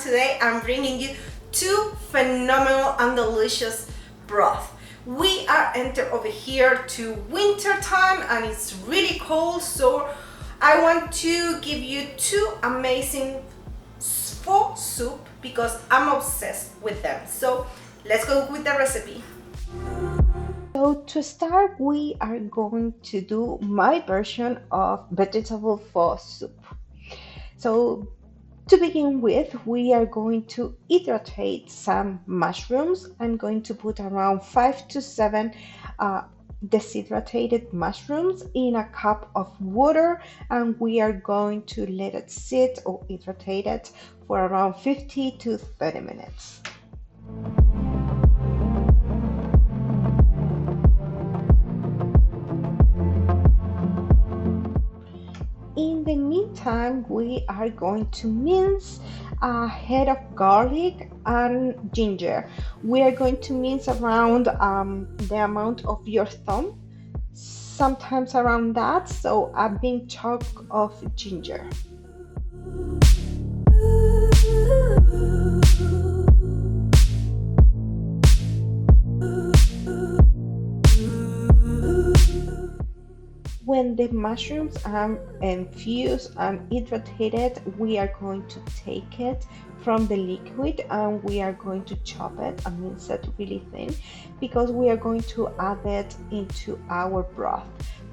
today I'm bringing you two phenomenal and delicious broth. We are entered over here to winter time and it's really cold, so I want to give you two amazing pho soup because I'm obsessed with them. So let's go with the recipe. So to start, we are going to do my version of vegetable pho soup. So to begin with, we are going to hydrate some mushrooms. I'm going to put around 5 to 7 deshydrated mushrooms in a cup of water, and we are going to let it sit or hydrate it for around 50 to 30 minutes. In the meantime, we are going to mince a head of garlic and ginger. We are going to mince around the amount of your thumb, sometimes around that, so a big chunk of ginger. When the mushrooms are infused and hydrated, we are going to take it from the liquid and we are going to chop it and mince it really thin because we are going to add it into our broth.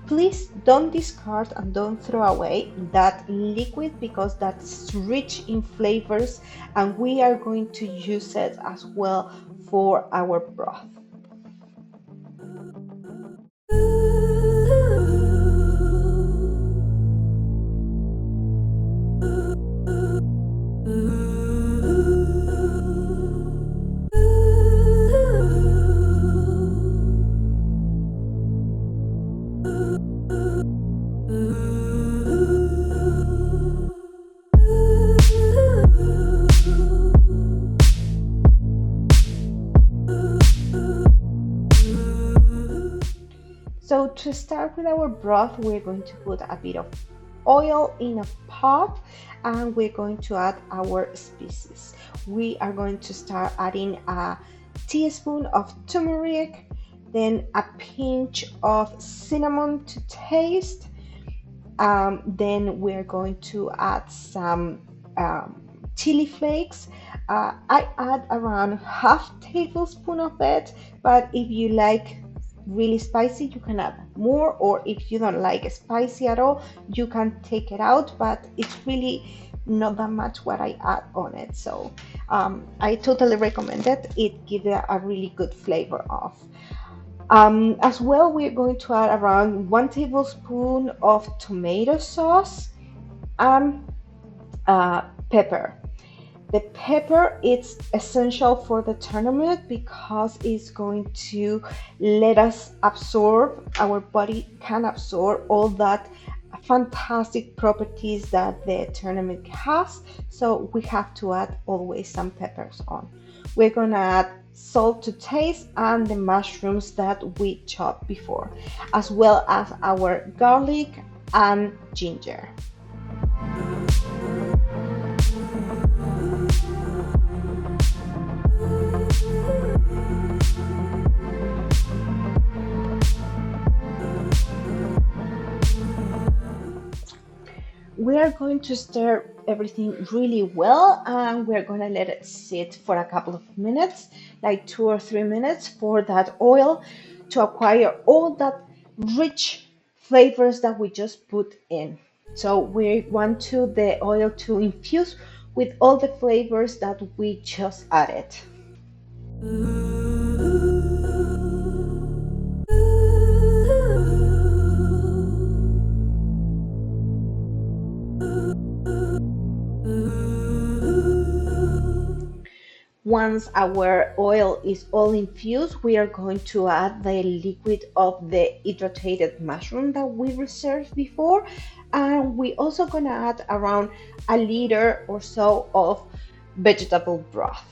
Please don't discard and don't throw away that liquid because that's rich in flavors and we are going to use it as well for our broth. So to start with our broth, we're going to put a bit of oil in a pot and we're going to add our spices. We are going to start adding a teaspoon of turmeric, then a pinch of cinnamon to taste. Then we're going to add some chili flakes. I add around half tablespoon of it, but if you like really spicy you can add more, or if you don't like spicy at all you can take it out, but it's really not that much what I add on it, so I totally recommend it. It gives it a really good flavor off. As well, we're going to add around 1 tablespoon of tomato sauce and pepper. The pepper is essential for the tournament because it's going to let us absorb, our body can absorb all that fantastic properties that the tournament has. So we have to add always some peppers on. We're going to add salt to taste and the mushrooms that we chopped before, as well as our garlic and ginger. We are going to stir everything really well and we're going to let it sit for a couple of minutes, like 2 or 3 minutes, for that oil to acquire all that rich flavors that we just put in. So we want the oil to infuse with all the flavors that we just added. Once our oil is all infused, we are going to add the liquid of the hydrated mushroom that we reserved before, and we also gonna add around 1 liter or so of vegetable broth.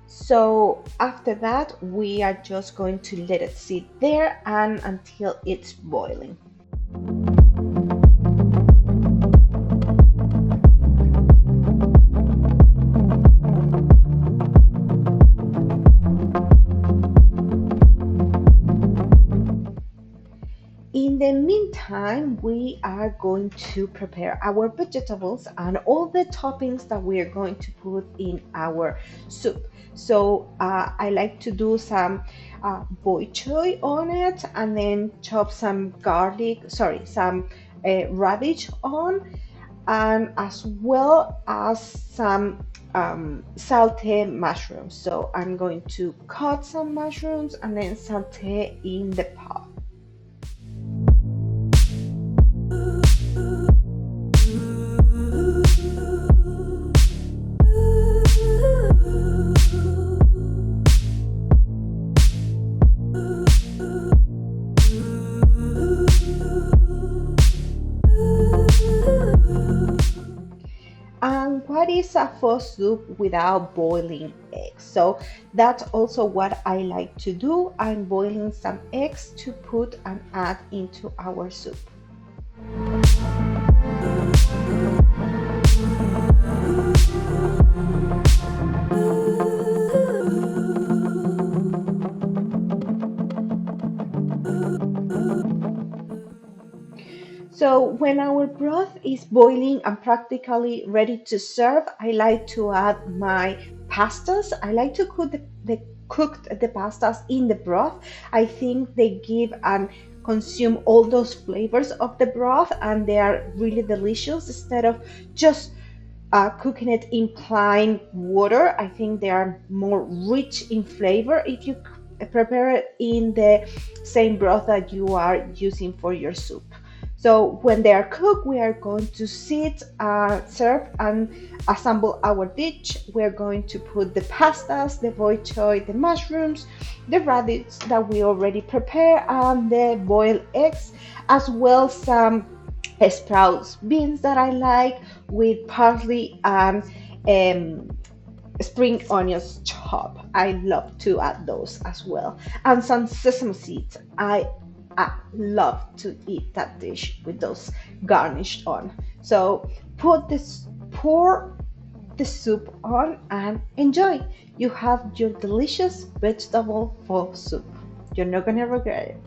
So after that, we are just going to let it sit there and until it's boiling. the meantime, we are going to prepare our vegetables and all the toppings that we are going to put in our soup. So I like to do some boy choy on it, and then chop some garlic, sorry, some radish on, and as well as some saute mushrooms. So I'm going to cut some mushrooms and then saute in the pot. And what is a pho soup without boiling eggs? So that's also what I like to do. I'm boiling some eggs to put and add into our soup. So when our broth is boiling and practically ready to serve, I like to add my pastas. I like to cook the pastas in the broth. I think they give and consume all those flavors of the broth, and they are really delicious instead of just cooking it in plain water. I think they are more rich in flavor if you prepare it in the same broth that you are using for your soup. So when they are cooked, we are going to sit, serve, and assemble our dish. We're going to put the pastas, the boy choy, the mushrooms, the radish that we already prepared, and the boiled eggs, as well some sprouts, beans that I like with parsley and spring onions chopped. I love to add those as well, and some sesame seeds. I love to eat that dish with those garnished on. So pour the soup on and enjoy. You have your delicious vegetable pho soup. You're not gonna regret it.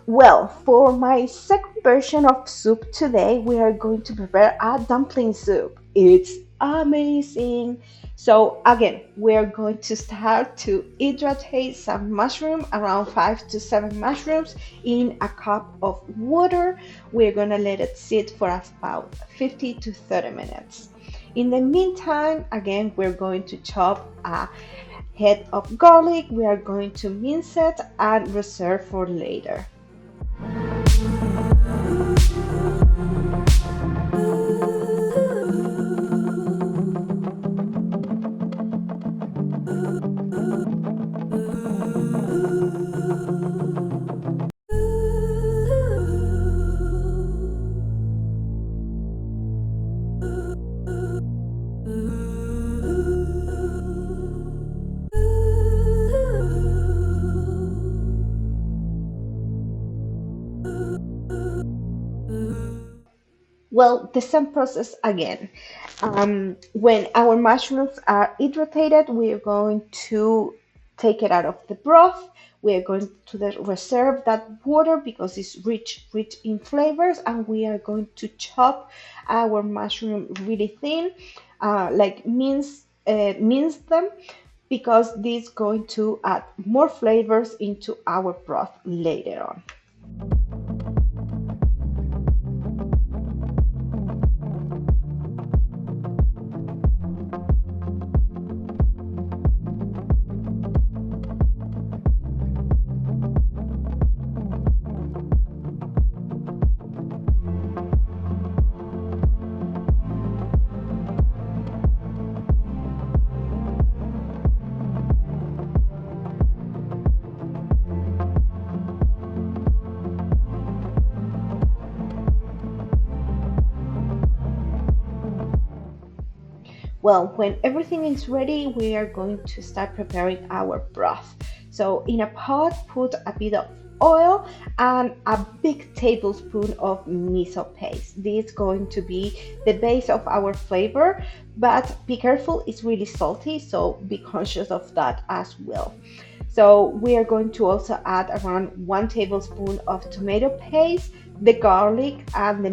Well, for my second version of soup today, we are going to prepare a dumpling soup. It's amazing. So again, we're going to start to hydrate some mushroom, around 5 to 7 mushrooms in a cup of water. We're gonna let it sit for about 50 to 30 minutes. In the meantime, again, we're going to chop a head of garlic. We are going to mince it and reserve for later. Well, the same process again. When our mushrooms are hydrated, we are going to take it out of the broth. We are going to reserve that water because it's rich in flavors, and we are going to chop our mushroom really thin, like mince them, because this is going to add more flavors into our broth later on. Well, when everything is ready, we are going to start preparing our broth. So in a pot, put a bit of oil and a big tablespoon of miso paste. This is going to be the base of our flavor, but be careful, it's really salty, so be conscious of that as well. So we are going to also add around 1 tablespoon of tomato paste, the garlic, and the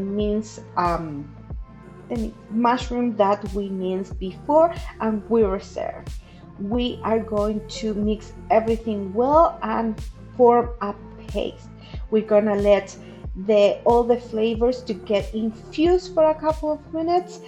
mushroom that we minced before and we reserve. We are going to mix everything well and form a paste. We're gonna let all the flavors to get infused for a couple of minutes.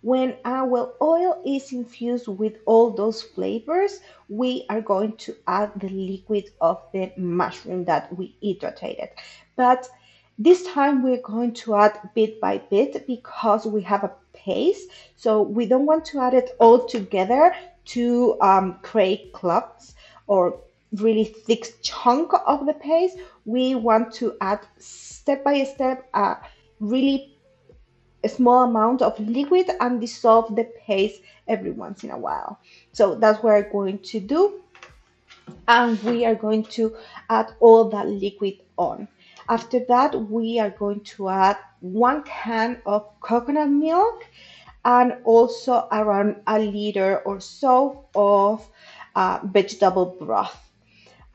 When our oil is infused with all those flavors, we are going to add the liquid of the mushroom that we hydrated. But this time we're going to add bit by bit because we have a paste. So we don't want to add it all together to create clumps or really thick chunk of the paste. We want to add step by step a really a small amount of liquid and dissolve the paste every once in a while. So that's what we're going to do. And we are going to add all that liquid on. After that, we are going to add 1 can of coconut milk and also around a liter or so of vegetable broth.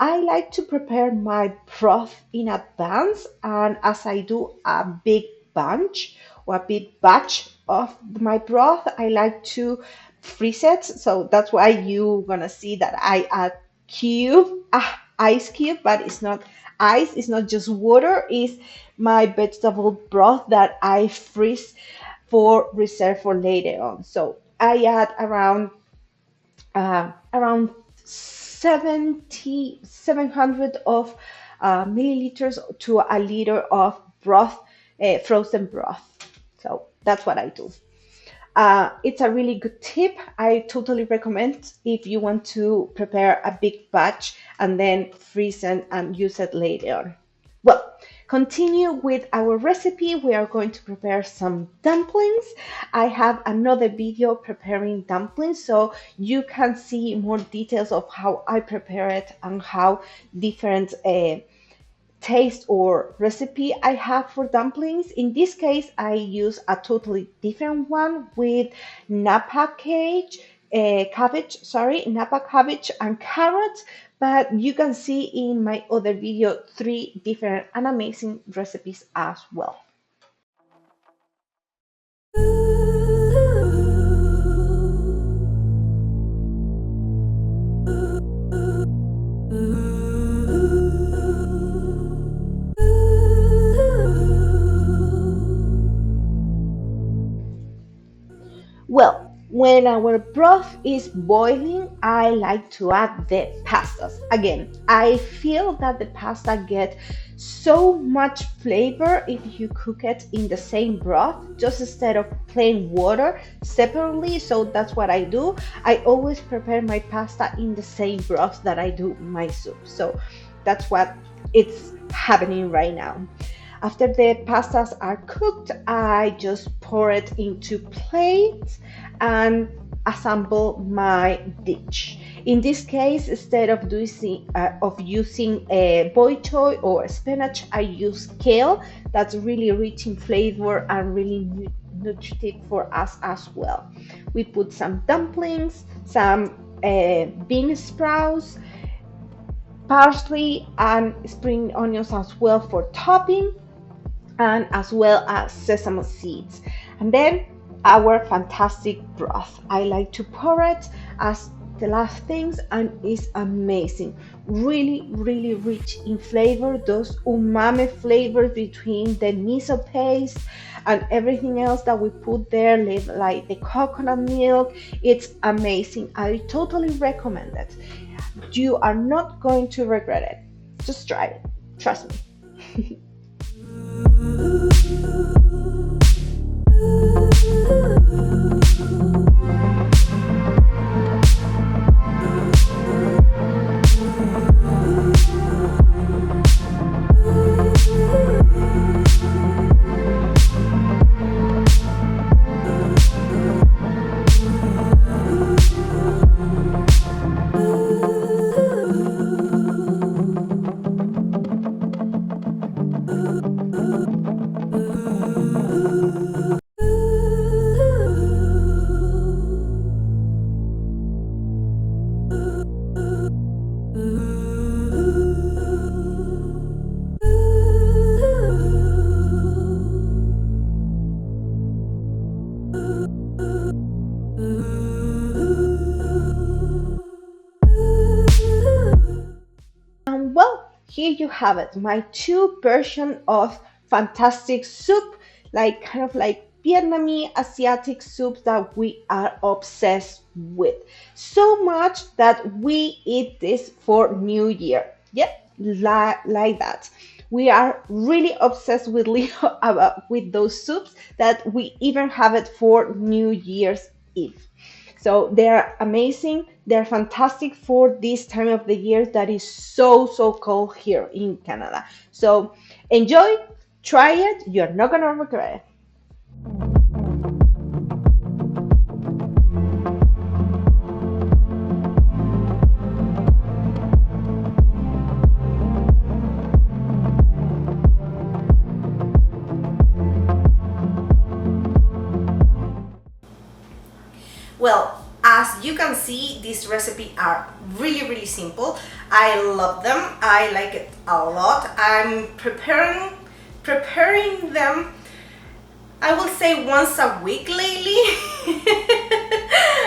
I like to prepare my broth in advance, and as I do a big bunch or a big batch of my broth, I like to freeze it. So that's why you're gonna see that I add ice cube, but it's not ice, it's not just water, it's my vegetable broth that I freeze for reserve for later on. So I add around 700 of milliliters to a liter of broth, frozen broth. So that's what I do. It's a really good tip. I totally recommend if you want to prepare a big batch and then freeze and use it later on. Well, continue with our recipe. We are going to prepare some dumplings. I have another video preparing dumplings, so you can see more details of how I prepare it and how different taste or recipe I have for dumplings. In this case, I use a totally different one with Napa cabbage and carrots. But you can see in my other video 3 different and amazing recipes as well. Well, when our broth is boiling, I like to add the pastas. Again, I feel that the pasta get so much flavor if you cook it in the same broth, just instead of plain water separately. So that's what I do. I always prepare my pasta in the same broth that I do my soup. So that's what it's happening right now. After the pastas are cooked, I just pour it into plates and assemble my dish. In this case, instead of using a boy choy or spinach, I use kale. That's really rich in flavor and really nutritive for us as well. We put some dumplings, some bean sprouts, parsley, and spring onions as well for topping, and as well as sesame seeds. And then our fantastic broth. I like to pour it as the last things, and it's amazing. Really, really rich in flavor. Those umami flavors between the miso paste and everything else that we put there, like the coconut milk. It's amazing. I totally recommend it. You are not going to regret it. Just try it. Trust me. And well, here you have it, my two version of fantastic soup, like kind of like Vietnamese Asiatic soup that we are obsessed with. So much that we eat this for New Year. Yep, like that. We are really obsessed with Leo about with those soups that we even have it for New Year's Eve. So they're amazing. They're fantastic for this time of the year that is so cold here in Canada. So enjoy, try it. You're not gonna regret it. Well, as you can see, these recipes are really simple. I love them. I like it a lot. I'm preparing them, I will say, once a week lately.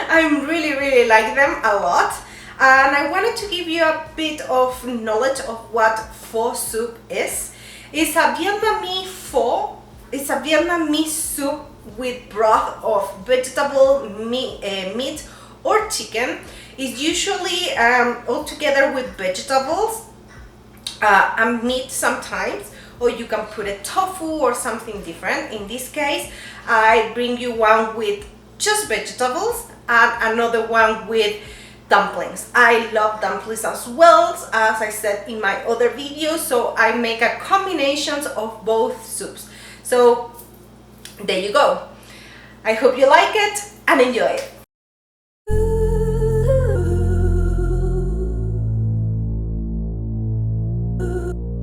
I'm really like them a lot. And I wanted to give you a bit of knowledge of what pho soup is. It's a Vietnamese pho. It's a Vietnamese soup with broth of vegetable meat or chicken. It's usually all together with vegetables and meat sometimes, or you can put a tofu or something different. In this case, I bring you one with just vegetables and another one with dumplings. I love dumplings as well, as I said in my other videos, so I make a combination of both soups. So there you go. I hope you like it and enjoy it.